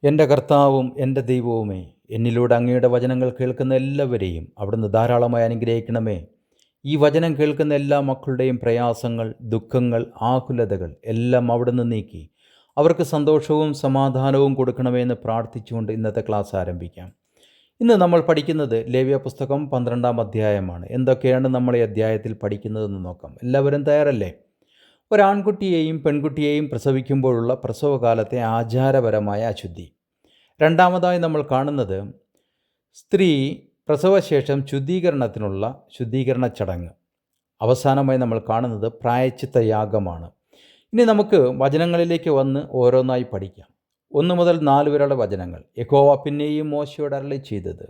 എൻ്റെ കർത്താവും എൻ്റെ ദൈവവുമേ, എന്നിലൂടെ അങ്ങയുടെ വചനങ്ങൾ കേൾക്കുന്ന എല്ലാവരെയും അവിടുന്ന് ധാരാളമായി അനുഗ്രഹിക്കണമേ. ഈ വചനം കേൾക്കുന്ന എല്ലാ മക്കളുടെയും പ്രയാസങ്ങൾ, ദുഃഖങ്ങൾ, ആകുലതകൾ എല്ലാം അവിടുന്ന് നീക്കി അവർക്ക് സന്തോഷവും സമാധാനവും കൊടുക്കണമേ എന്ന് പ്രാർത്ഥിച്ചുകൊണ്ട് ഇന്നത്തെ ക്ലാസ് ആരംഭിക്കാം. ഇന്ന് നമ്മൾ പഠിക്കുന്നത് ലേവ്യ പുസ്തകം 12-ാം അധ്യായമാണ്. എന്തൊക്കെയാണ് നമ്മൾ ഈ അധ്യായത്തിൽ പഠിക്കുന്നതെന്ന് നോക്കാം. എല്ലാവരും തയ്യാറല്ലേ? ഒരാൺകുട്ടിയെയും പെൺകുട്ടിയെയും പ്രസവിക്കുമ്പോഴുള്ള പ്രസവകാലത്തെ ആചാരപരമായ അശുദ്ധി. രണ്ടാമതായി നമ്മൾ കാണുന്നത് സ്ത്രീ പ്രസവശേഷം ശുദ്ധീകരണത്തിനുള്ള ശുദ്ധീകരണ ചടങ്ങ്. അവസാനമായി നമ്മൾ കാണുന്നത് പ്രായശ്ചിത്ത യാഗമാണ്. ഇനി നമുക്ക് വചനങ്ങളിലേക്ക് വന്ന് ഓരോന്നായി പഠിക്കാം. 1 മുതൽ 4 വരെയുള്ള വചനങ്ങൾ. യഹോവ പിന്നെയും മോശയോട് അരുളി ചെയ്തത്,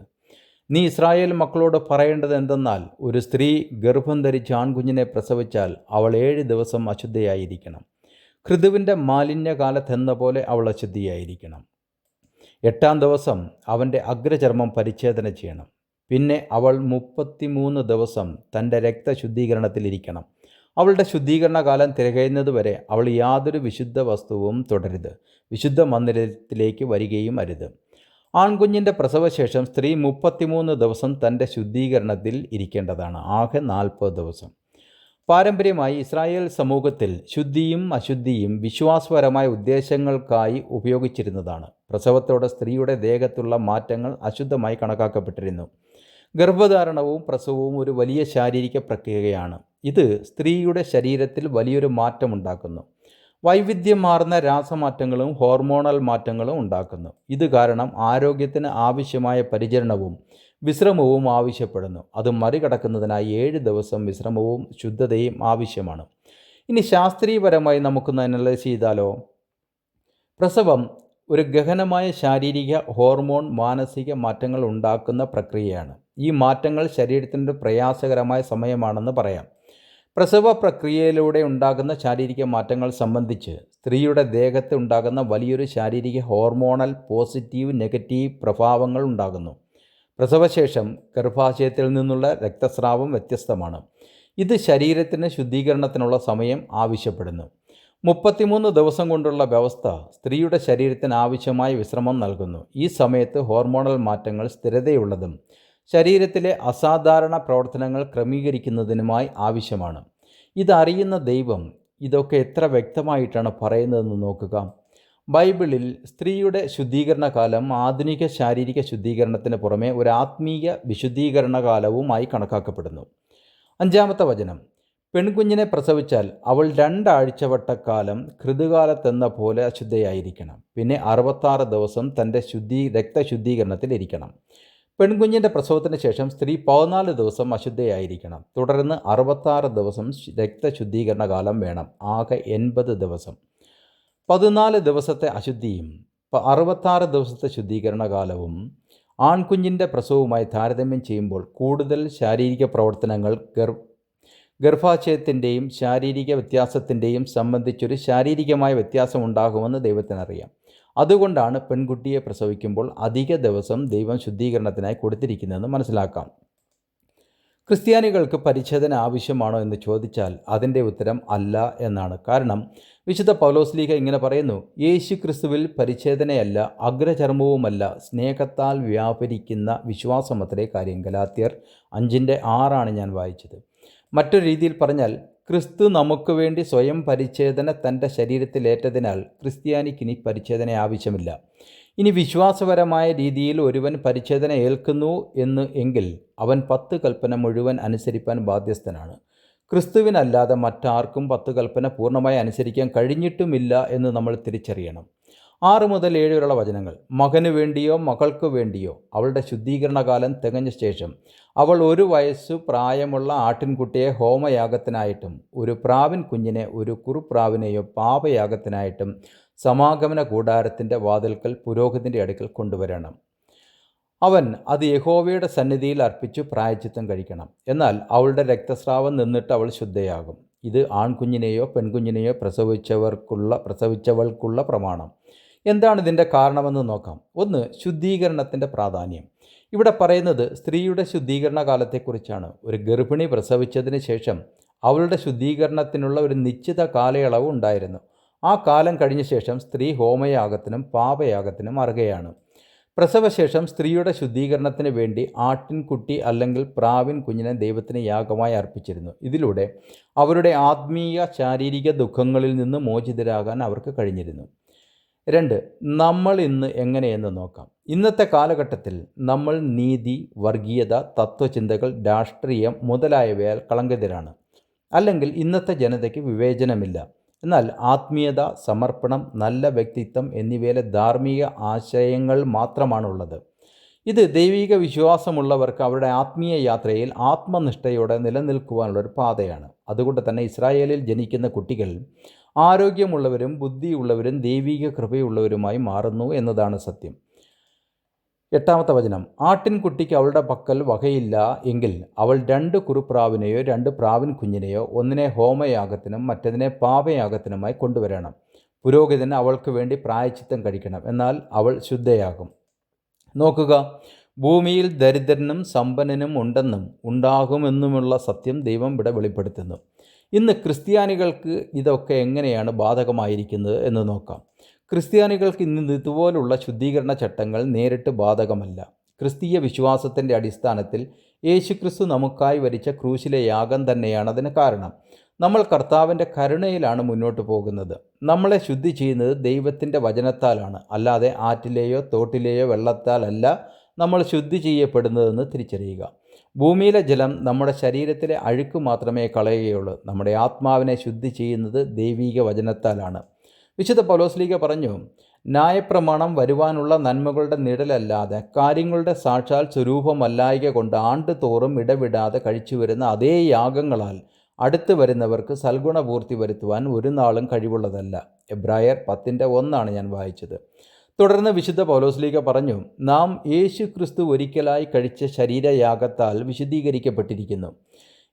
നീ ഇസ്രായേൽ മക്കളോട് പറയേണ്ടത് എന്തെന്നാൽ, ഒരു സ്ത്രീ ഗർഭം ധരിച്ച് ആൺകുഞ്ഞിനെ പ്രസവിച്ചാൽ അവൾ 7 ദിവസം അശുദ്ധയായിരിക്കണം. ഋതുവിൻ്റെ മാലിന്യകാലത്തെന്ന പോലെ അവൾ അശുദ്ധിയായിരിക്കണം. 8-ാം ദിവസം അവൻ്റെ അഗ്രചർമ്മം പരിച്ഛേദന ചെയ്യണം. പിന്നെ അവൾ 33 ദിവസം തൻ്റെ രക്തശുദ്ധീകരണത്തിലിരിക്കണം. അവളുടെ ശുദ്ധീകരണകാലം തികയുന്നതുവരെ അവൾ യാതൊരു വിശുദ്ധ വസ്തുവും തുടരുത്, വിശുദ്ധ മന്ദിരത്തിലേക്ക് വരികയും അരുത്. ആൺകുഞ്ഞിൻ്റെ പ്രസവശേഷം സ്ത്രീ 33 ദിവസം തൻ്റെ ശുദ്ധീകരണത്തിൽ ഇരിക്കേണ്ടതാണ്, ആകെ 40 ദിവസം. പാരമ്പര്യമായി ഇസ്രായേൽ സമൂഹത്തിൽ ശുദ്ധിയും അശുദ്ധിയും വിശ്വാസപരമായ ഉദ്ദേശങ്ങൾക്കായി ഉപയോഗിച്ചിരുന്നതാണ്. പ്രസവത്തോടെ സ്ത്രീയുടെ ദേഹത്തുള്ള മാറ്റങ്ങൾ അശുദ്ധമായി കണക്കാക്കപ്പെട്ടിരുന്നു. ഗർഭധാരണവും പ്രസവവും ഒരു വലിയ ശാരീരിക പ്രക്രിയയാണ്. ഇത് സ്ത്രീയുടെ ശരീരത്തിൽ വലിയൊരു മാറ്റമുണ്ടാക്കുന്നു. വൈവിധ്യമാർന്ന രാസമാറ്റങ്ങളും ഹോർമോണൽ മാറ്റങ്ങളും ഉണ്ടാക്കുന്നു. ഇത് കാരണം ആരോഗ്യത്തിന് ആവശ്യമായ പരിചരണവും വിശ്രമവും ആവശ്യപ്പെടുന്നു. അത് മറികടക്കുന്നതിനായി 7 ദിവസം വിശ്രമവും ശുദ്ധതയും ആവശ്യമാണ്. ഇനി ശാസ്ത്രീയപരമായി നമുക്കൊന്ന് അനലൈസ് ചെയ്താലോ? പ്രസവം ഒരു ഗഹനമായ ശാരീരിക, ഹോർമോൺ, മാനസിക മാറ്റങ്ങൾ ഉണ്ടാക്കുന്ന പ്രക്രിയയാണ്. ഈ മാറ്റങ്ങൾ ശരീരത്തിൻ്റെ പ്രയാസകരമായ സമയമാണെന്ന് പറയാം. പ്രസവ പ്രക്രിയയിലൂടെ ഉണ്ടാകുന്ന ശാരീരിക മാറ്റങ്ങൾ സംബന്ധിച്ച് സ്ത്രീയുടെ ദേഹത്ത് ഉണ്ടാകുന്ന വലിയൊരു ശാരീരിക, ഹോർമോണൽ പോസിറ്റീവ്, നെഗറ്റീവ് പ്രഭാവങ്ങൾ ഉണ്ടാകുന്നു. പ്രസവശേഷം ഗർഭാശയത്തിൽ നിന്നുള്ള രക്തസ്രാവം വ്യത്യസ്തമാണ്. ഇത് ശരീരത്തിന് ശുദ്ധീകരണത്തിനുള്ള സമയം ആവശ്യപ്പെടുന്നു. 33 ദിവസം കൊണ്ടുള്ള വ്യവസ്ഥ സ്ത്രീയുടെ ശരീരത്തിന് ആവശ്യമായ വിശ്രമം നൽകുന്നു. ഈ സമയത്ത് ഹോർമോണൽ മാറ്റങ്ങൾ സ്ഥിരതയുള്ളതും ശരീരത്തിലെ അസാധാരണ പ്രവർത്തനങ്ങൾ ക്രമീകരിക്കുന്നതിനുമായി ആവശ്യമാണ്. ഇതറിയുന്ന ദൈവം ഇതൊക്കെ എത്ര വ്യക്തമായിട്ടാണ് പറയുന്നതെന്ന് നോക്കുക. ബൈബിളിൽ സ്ത്രീയുടെ ശുദ്ധീകരണ കാലം ആധുനിക ശാരീരിക ശുദ്ധീകരണത്തിന് പുറമെ ഒരു ആത്മീയ വിശുദ്ധീകരണ കാലവുമായി കണക്കാക്കപ്പെടുന്നു. 5-ാമത്തെ വചനം. പെൺകുഞ്ഞിനെ പ്രസവിച്ചാൽ അവൾ 2 ആഴ്ചവട്ടക്കാലം ഋതുകാലത്തെന്ന പോലെ അശുദ്ധയായിരിക്കണം. പിന്നെ 66 ദിവസം തൻ്റെ രക്തശുദ്ധീകരണത്തിലിരിക്കണം. പെൺകുഞ്ഞിൻ്റെ പ്രസവത്തിന് ശേഷം സ്ത്രീ 14 ദിവസം അശുദ്ധയായിരിക്കണം. തുടർന്ന് 66 ദിവസം രക്തശുദ്ധീകരണ കാലം വേണം, ആകെ 80 ദിവസം. 14 ദിവസത്തെ അശുദ്ധിയും 66 ദിവസത്തെ ശുദ്ധീകരണ കാലവും ആൺകുഞ്ഞിൻ്റെ പ്രസവവുമായി താരതമ്യം ചെയ്യുമ്പോൾ കൂടുതൽ ശാരീരിക പ്രവർത്തനങ്ങൾ ഗർഭാശയത്തിൻ്റെയും ശാരീരിക വ്യത്യാസത്തിൻ്റെയും സംബന്ധിച്ചൊരു ശാരീരികമായ വ്യത്യാസം ഉണ്ടാകുമെന്ന് ദൈവത്തിനറിയാം. അതുകൊണ്ടാണ് പെൺകുട്ടിയെ പ്രസവിക്കുമ്പോൾ അധിക ദിവസം ദൈവം ശുദ്ധീകരണത്തിനായി കൊടുത്തിരിക്കുന്നതെന്ന് മനസ്സിലാക്കാം. ക്രിസ്ത്യാനികൾക്ക് പരിച്ഛേദന ആവശ്യമാണോ എന്ന് ചോദിച്ചാൽ അതിൻ്റെ ഉത്തരം അല്ല എന്നാണ്. കാരണം വിശുദ്ധ പൗലോസ്ലീഹ ഇങ്ങനെ പറയുന്നു, യേശു ക്രിസ്തുവിൽ പരിച്ഛേദനയല്ല, അഗ്രചർമ്മവുമല്ല, സ്നേഹത്താൽ വ്യാപരിക്കുന്ന വിശ്വാസമത്രേ കാര്യം. ഗലാത്യർ 5:6 ഞാൻ വായിച്ചത്. മറ്റൊരു രീതിയിൽ പറഞ്ഞാൽ, ക്രിസ്തു നമുക്ക് വേണ്ടി സ്വയം പരിച്ഛേദന തൻ്റെ ശരീരത്തിലേറ്റതിനാൽ ക്രിസ്ത്യാനിക്കിനി പരിച്ഛേദന ആവശ്യമില്ല. ഇനി വിശ്വാസപരമായ രീതിയിൽ ഒരുവൻ പരിച്ഛേദന ഏൽക്കുന്നു എങ്കിൽ അവൻ 10 കൽപ്പന മുഴുവൻ അനുസരിപ്പാൻ ബാധ്യസ്ഥനാണ്. ക്രിസ്തുവിനല്ലാതെ മറ്റാർക്കും 10 കൽപ്പന പൂർണ്ണമായി അനുസരിക്കാൻ കഴിഞ്ഞിട്ടുമില്ല എന്ന് നമ്മൾ തിരിച്ചറിയണം. 6 മുതൽ 7 വരെയുള്ള വചനങ്ങൾ. മകന് വേണ്ടിയോ മകൾക്ക് വേണ്ടിയോ അവളുടെ ശുദ്ധീകരണകാലം തികഞ്ഞ ശേഷം അവൾ 1 വയസ്സു പ്രായമുള്ള ആട്ടിൻകുട്ടിയെ ഹോമയാഗത്തിനായിട്ടും ഒരു പ്രാവിൻ കുഞ്ഞിനെ, ഒരു കുറുപ്രാവിനെയോ പാപയാഗത്തിനായിട്ടും സമാഗമന കൂടാരത്തിൻ്റെ വാതിൽക്കൽ പുരോഹിതൻ്റെ അടുക്കൽ കൊണ്ടുവരണം. അവൻ അത് യഹോവയുടെ സന്നിധിയിൽ അർപ്പിച്ചു പ്രായശ്ചിത്തം കഴിക്കണം. എന്നാൽ അവളുടെ രക്തസ്രാവം നിന്നിട്ട് അവൾ ശുദ്ധയാകും. ഇത് ആൺകുഞ്ഞിനെയോ പെൺകുഞ്ഞിനെയോ പ്രസവിച്ചവൾക്കുള്ള പ്രമാണം. എന്താണ് ഇതിൻ്റെ കാരണമെന്ന് നോക്കാം. 1. ശുദ്ധീകരണത്തിൻ്റെ പ്രാധാന്യം. ഇവിടെ പറയുന്നത് സ്ത്രീയുടെ ശുദ്ധീകരണ കാലത്തെക്കുറിച്ചാണ്. ഒരു ഗർഭിണി പ്രസവിച്ചതിന് ശേഷം അവളുടെ ശുദ്ധീകരണത്തിനുള്ള ഒരു നിശ്ചിത കാലയളവ് ഉണ്ടായിരുന്നു. ആ കാലം കഴിഞ്ഞ ശേഷം സ്ത്രീ ഹോമയാഗത്തിനും പാപയാഗത്തിനും അറുകയാണ്. പ്രസവശേഷം സ്ത്രീയുടെ ശുദ്ധീകരണത്തിന് വേണ്ടി ആട്ടിൻകുട്ടി അല്ലെങ്കിൽ പ്രാവിൻ കുഞ്ഞിനെ ദൈവത്തിന് യാഗമായി അർപ്പിച്ചിരുന്നു. ഇതിലൂടെ അവരുടെ ആത്മീയ ശാരീരിക ദുഃഖങ്ങളിൽ നിന്ന് മോചിതരാകാൻ അവർക്ക് കഴിഞ്ഞിരുന്നു. 2. നമ്മൾ ഇന്ന് എങ്ങനെയെന്ന് നോക്കാം. ഇന്നത്തെ കാലഘട്ടത്തിൽ നമ്മൾ നീതി, വർഗീയത, തത്വചിന്തകൾ, രാഷ്ട്രീയം മുതലായവയാൽ കളങ്കിതരാണ്. അല്ലെങ്കിൽ ഇന്നത്തെ ജനതയ്ക്ക് വിവേചനമില്ല. എന്നാൽ ആത്മീയത, സമർപ്പണം, നല്ല വ്യക്തിത്വം എന്നിവയിലെ ധാർമ്മിക ആശയങ്ങൾ മാത്രമാണുള്ളത്. ഇത് ദൈവിക വിശ്വാസമുള്ളവർക്ക് അവരുടെ ആത്മീയ യാത്രയിൽ ആത്മനിഷ്ഠയോടെ നിലനിൽക്കുവാനുള്ളൊരു പാതയാണ്. അതുകൊണ്ട് തന്നെ ഇസ്രായേലിൽ ജനിക്കുന്ന കുട്ടികൾ ആരോഗ്യമുള്ളവരും ബുദ്ധിയുള്ളവരും ദൈവിക കൃപയുള്ളവരുമായി മാറുന്നു എന്നതാണ് സത്യം. 8-ാമത്തെ വചനം, ആട്ടിൻകുട്ടിക്ക് അവളുടെ പക്കൽ വകയില്ല എങ്കിൽ അവൾ 2 കുറുപ്രാവിനെയോ 2 പ്രാവിൻ കുഞ്ഞിനെയോ ഒന്നിനെ ഹോമയാഗത്തിനും മറ്റതിനെ പാപയാഗത്തിനുമായി കൊണ്ടുവരണം. പുരോഹിതൻ അവൾക്ക് വേണ്ടി പ്രായശ്ചിത്തം കഴിക്കണം, എന്നാൽ അവൾ ശുദ്ധയാകും. നോക്കുക, ഭൂമിയിൽ ദരിദ്രനും സമ്പന്നനും ഉണ്ടെന്നും ഉണ്ടാകുമെന്നുമുള്ള സത്യം ദൈവം ഇവിടെ വെളിപ്പെടുത്തുന്നു. ഇന്ന് ക്രിസ്ത്യാനികൾക്ക് ഇതൊക്കെ എങ്ങനെയാണ് ബാധകമായിരിക്കുന്നത് എന്ന് നോക്കാം. ക്രിസ്ത്യാനികൾക്ക് ഇന്ന് ഇതുപോലുള്ള ശുദ്ധീകരണ ചട്ടങ്ങൾ നേരിട്ട് ബാധകമല്ല. ക്രിസ്തീയ വിശ്വാസത്തിൻ്റെ അടിസ്ഥാനത്തിൽ യേശുക്രിസ്തു നമുക്കായി വരിച്ച ക്രൂശിലെ യാഗം തന്നെയാണ് അതിന് കാരണം. നമ്മൾ കർത്താവിൻ്റെ കരുണയിലാണ് മുന്നോട്ട് പോകുന്നത്. നമ്മളെ ശുദ്ധി ചെയ്യുന്നത് ദൈവത്തിൻ്റെ വചനത്താലാണ്, അല്ലാതെ ആറ്റിലെയോ തോട്ടിലെയോ വെള്ളത്താലല്ല നമ്മൾ ശുദ്ധി ചെയ്യപ്പെടുന്നതെന്ന് തിരിച്ചറിയുക. ഭൂമിയിലെ ജലം നമ്മുടെ ശരീരത്തിലെ അഴുക്ക് മാത്രമേ കളയുകയുള്ളൂ. നമ്മുടെ ആത്മാവിനെ ശുദ്ധി ചെയ്യുന്നത് ദൈവിക വചനത്താലാണ്. വിശുദ്ധ പൗലോസ്ലീഹ പറഞ്ഞു, ന്യായപ്രമാണം വരുവാനുള്ള നന്മകളുടെ നിഴലല്ലാതെ കാര്യങ്ങളുടെ സാക്ഷാൽ സ്വരൂപമല്ലായ്ക കൊണ്ട് ആണ്ടുതോറും ഇടവിടാതെ കഴിച്ചു വരുന്ന അതേ യാഗങ്ങളാൽ അടുത്ത് വരുന്നവർക്ക് സൽഗുണപൂർത്തി വരുത്തുവാൻ ഒരു നാളും കഴിവുള്ളതല്ല. എബ്രായർ 10:1 ഞാൻ വായിച്ചത്. തുടർന്ന് വിശുദ്ധ പൗലോസ്ലീഹ പറഞ്ഞു, നാം യേശു ക്രിസ്തു ഒരിക്കലായി കഴിച്ച ശരീരയാഗത്താൽ വിശുദ്ധീകരിക്കപ്പെട്ടിരിക്കുന്നു.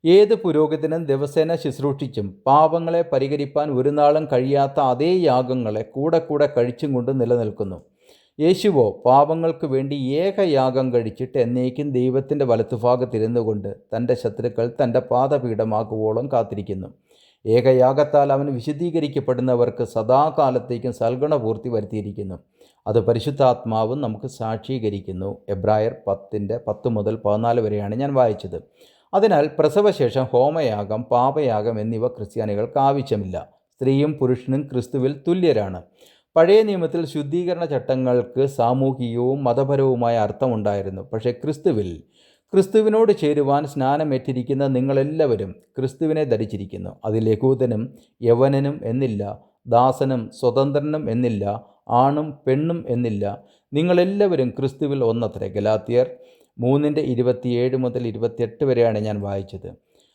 ഏത് പുരോഹിതനും ദിവസേന ശുശ്രൂഷിച്ചും പാപങ്ങളെ പരിഹരിപ്പാൻ ഒരു നാളും കഴിയാത്ത അതേ യാഗങ്ങളെ കൂടെ കൂടെ കഴിച്ചും കൊണ്ട് നിലനിൽക്കുന്നു. യേശുവോ പാപങ്ങൾക്ക് വേണ്ടി ഏകയാഗം കഴിച്ചിട്ട് എന്നേക്കും ദൈവത്തിൻ്റെ വലത്തുഭാഗത്തിരുന്നു കൊണ്ട് തൻ്റെ ശത്രുക്കൾ തൻ്റെ പാദപീഠമാക്കുവോളം കാത്തിരിക്കുന്നു. ഏകയാഗത്താൽ അവൻ വിശുദ്ധീകരിക്കപ്പെടുന്നവർക്ക് സദാകാലത്തേക്കും സൽഗുണപൂർത്തി വരുത്തിയിരിക്കുന്നു. അത് പരിശുദ്ധാത്മാവും നമുക്ക് സാക്ഷീകരിക്കുന്നു. എബ്രായർ 10:10-14 വരെയാണ് ഞാൻ വായിച്ചത്. അതിനാൽ പ്രസവശേഷം ഹോമയാഗം, പാപയാഗം എന്നിവ ക്രിസ്ത്യാനികൾക്ക് ആവശ്യമില്ല. സ്ത്രീയും പുരുഷനും ക്രിസ്തുവിൽ തുല്യരാണ്. പഴയ നിയമത്തിൽ ശുദ്ധീകരണ ചട്ടങ്ങൾക്ക് സാമൂഹികവും മതപരവുമായ അർത്ഥമുണ്ടായിരുന്നു. പക്ഷേ ക്രിസ്തുവിനോട് ചേരുവാൻ സ്നാനമേറ്റിരിക്കുന്ന നിങ്ങളെല്ലാവരും ക്രിസ്തുവിനെ ധരിച്ചിരിക്കുന്നു. അതിൽ യഹൂദനും യവനനും എന്നില്ല, ദാസനും സ്വതന്ത്രനും എന്നില്ല, ആണും പെണ്ണും എന്നില്ല, നിങ്ങളെല്ലാവരും ക്രിസ്തുവിൽ ഒന്നത്രേ. ഗലാത്യർ 3:27-28 വരെയാണ് ഞാൻ വായിച്ചത്.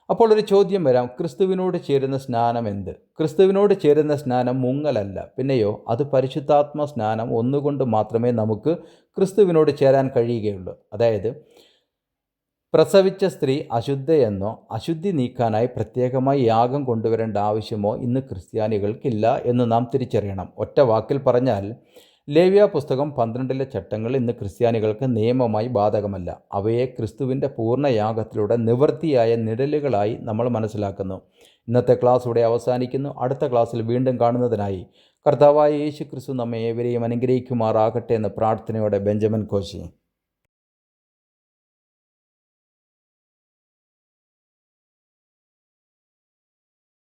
അപ്പോൾ ഒരു ചോദ്യം വരാം, ക്രിസ്തുവിനോട് ചേരുന്ന സ്നാനം എന്ത്? ക്രിസ്തുവിനോട് ചേരുന്ന സ്നാനം മുങ്ങലല്ല, പിന്നെയോ അത് പരിശുദ്ധാത്മ സ്നാനം ഒന്നുകൊണ്ട് മാത്രമേ നമുക്ക് ക്രിസ്തുവിനോട് ചേരാൻ കഴിയുകയുള്ളൂ. അതായത് പ്രസവിച്ച സ്ത്രീ അശുദ്ധയെന്നോ അശുദ്ധി നീക്കാനായി പ്രത്യേകമായി യാഗം കൊണ്ടുവരേണ്ട ആവശ്യമോ ഇന്ന് ക്രിസ്ത്യാനികൾക്കില്ല എന്ന് നാം തിരിച്ചറിയണം. ഒറ്റ വാക്കിൽ പറഞ്ഞാൽ, ലേവ്യ പുസ്തകം 12 ചട്ടങ്ങൾ ഇന്ന് ക്രിസ്ത്യാനികൾക്ക് നിയമമായി ബാധകമല്ല. അവയെ ക്രിസ്തുവിൻ്റെ പൂർണ്ണയാഗത്തിലൂടെ നിവൃത്തിയായ നിഴലുകളായി നമ്മൾ മനസ്സിലാക്കുന്നു. ഇന്നത്തെ ക്ലാസ് ഇവിടെ അവസാനിക്കുന്നു. അടുത്ത ക്ലാസ്സിൽ വീണ്ടും കാണുന്നതിനായി കർത്താവായ യേശു ക്രിസ്തു നമ്മെ ഏവരെയും അനുഗ്രഹിക്കുമാറാകട്ടെ എന്ന പ്രാർത്ഥനയോടെ ബെഞ്ചമിൻ കോശി.